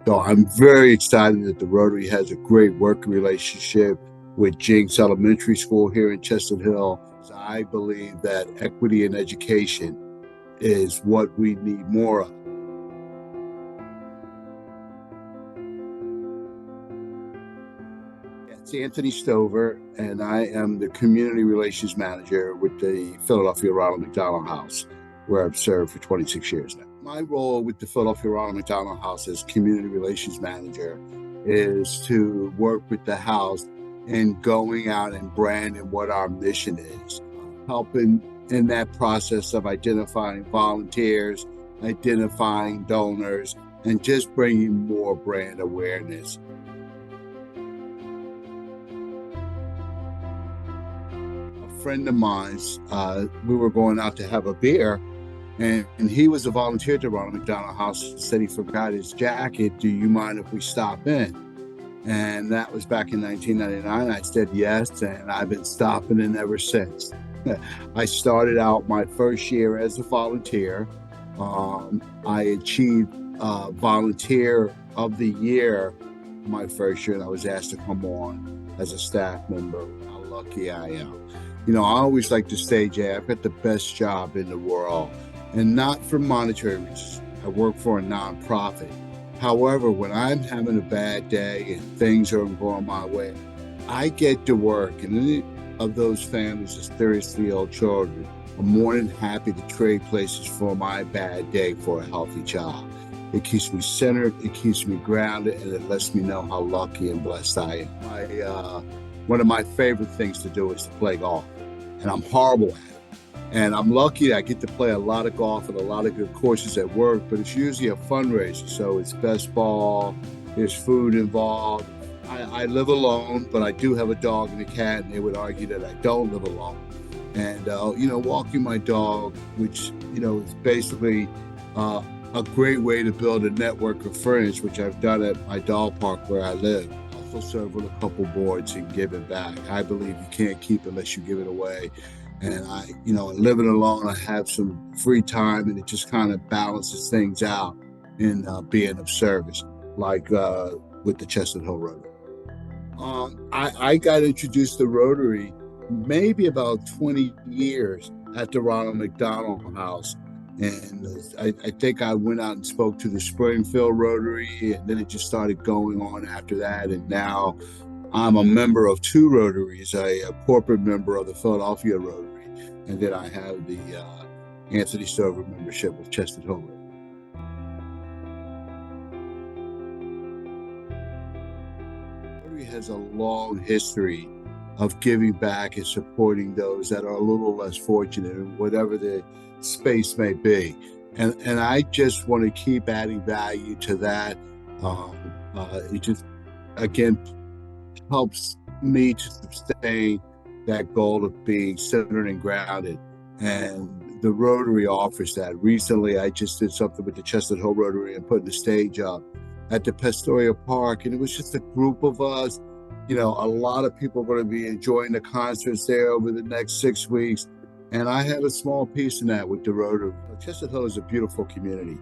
So I'm very excited that the Rotary has a great working relationship with Jinx Elementary School here in Chestnut Hill. I believe that equity in education is what we need more of. It's Anthony Stover, and I am the Community Relations Manager with the Philadelphia Ronald McDonald House, where I've served for 26 years now. My role with the Philadelphia Ronald McDonald House as Community Relations Manager is to work with the house in going out and branding what our mission is, helping in that process of identifying volunteers, identifying donors, and just bringing more brand awareness. A friend of mine's, we were going out to have a beer, and he was a volunteer at the Ronald McDonald House. He said he forgot his jacket. Do you mind if we stop in? And that was back in 1999. I said yes, and I've been stopping in ever since. I started out my first year as a volunteer. I achieved Volunteer of the Year my first year, and I was asked to come on as a staff member. How lucky I am. You know, I always like to say, Jay, I've got the best job in the world, and not for monetary reasons. I work for a nonprofit. However, when I'm having a bad day and things aren't going my way, I get to work, and any of those families with seriously ill children are more than happy to trade places for my bad day for a healthy child. It keeps me centered, it keeps me grounded, and it lets me know how lucky and blessed I am. One of my favorite things to do is to play golf, and I'm horrible at it. And I'm lucky I get to play a lot of golf at a lot of good courses at work, but it's usually a fundraiser. So it's best ball, there's food involved. I live alone, but I do have a dog and a cat, and they would argue that I don't live alone. And, walking my dog, which, is basically a great way to build a network of friends, which I've done at my dog park where I live. I also serve with a couple boards and give it back. I believe you can't keep it unless you give it away. And living alone, I have some free time, and it just kind of balances things out in being of service, like with the Chestnut Hill Rotary. I got introduced to Rotary maybe about 20 years at the Ronald McDonald House. And I think I went out and spoke to the Springfield Rotary, and then it just started going on after that. And now I'm a member of two Rotaries, a corporate member of the Philadelphia Rotary, and then I have the Anthony Stover membership of Chestnut Hill Rotary. Rotary has a long history of giving back and supporting those that are a little less fortunate in whatever the space may be. And I just want to keep adding value to that. It just, again, helps me to sustain that goal of being centered and grounded. And the Rotary offers that. Recently, I just did something with the Chestnut Hill Rotary and putting the stage up at the Pastoria Park. And it was just a group of us. A lot of people are going to be enjoying the concerts there over the next 6 weeks. And I had a small piece in that with the Rotary. Chestnut Hill is a beautiful community.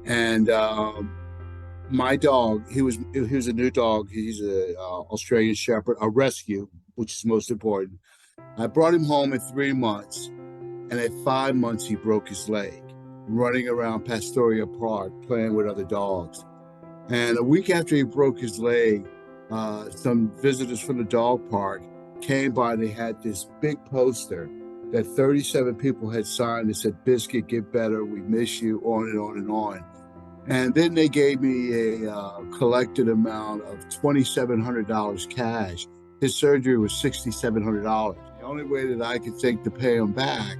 And my dog, he was a new dog. He's a Australian Shepherd, a rescue, which is most important. I brought him home at 3 months, and at 5 months he broke his leg, running around Pastoria Park playing with other dogs. And a week after he broke his leg, some visitors from the dog park came by, and they had this big poster that 37 people had signed that said, "Biscuit, get better, we miss you," on and on and on. And then they gave me a collected amount of $2,700 cash. His surgery was $6,700. The only way that I could think to pay him back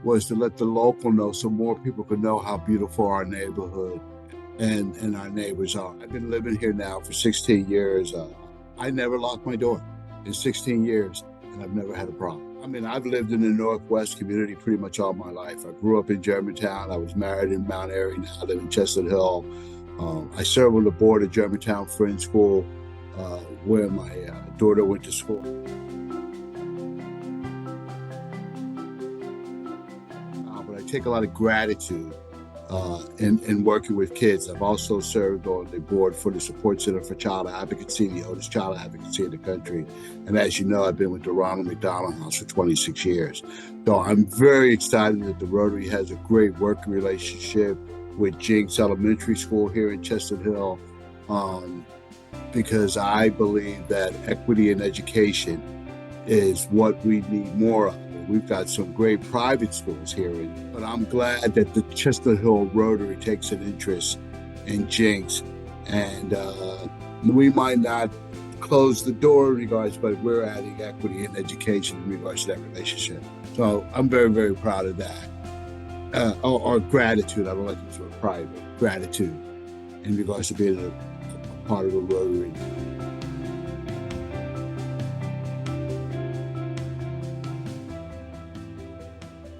was to let the local know, so more people could know how beautiful our neighborhood and our neighbors are. I've been living here now for 16 years. I never locked my door in 16 years, and I've never had a problem. I mean, I've lived in the Northwest community pretty much all my life. I grew up in Germantown. I was married in Mount Airy. Now I live in Chestnut Hill. I served on the board of Germantown Friends School, where my daughter went to school. But I take a lot of gratitude in working with kids. I've also served on the board for the Support Center for Child Advocacy, the oldest child advocacy in the country. And as you know, I've been with the Ronald McDonald House for 26 years. So I'm very excited that the Rotary has a great working relationship with Jinx Elementary School here in Chestnut Hill, because I believe that equity in education is what we need more of. We've got some great private schools here, but I'm glad that the Chestnut Hill Rotary takes an interest in Jinx, and we might not close the door in regards, but we're adding equity in education in regards to that relationship. So I'm very, very proud of that. Or gratitude, I don't like to use the word private, gratitude in regards to being a part of the Rotary.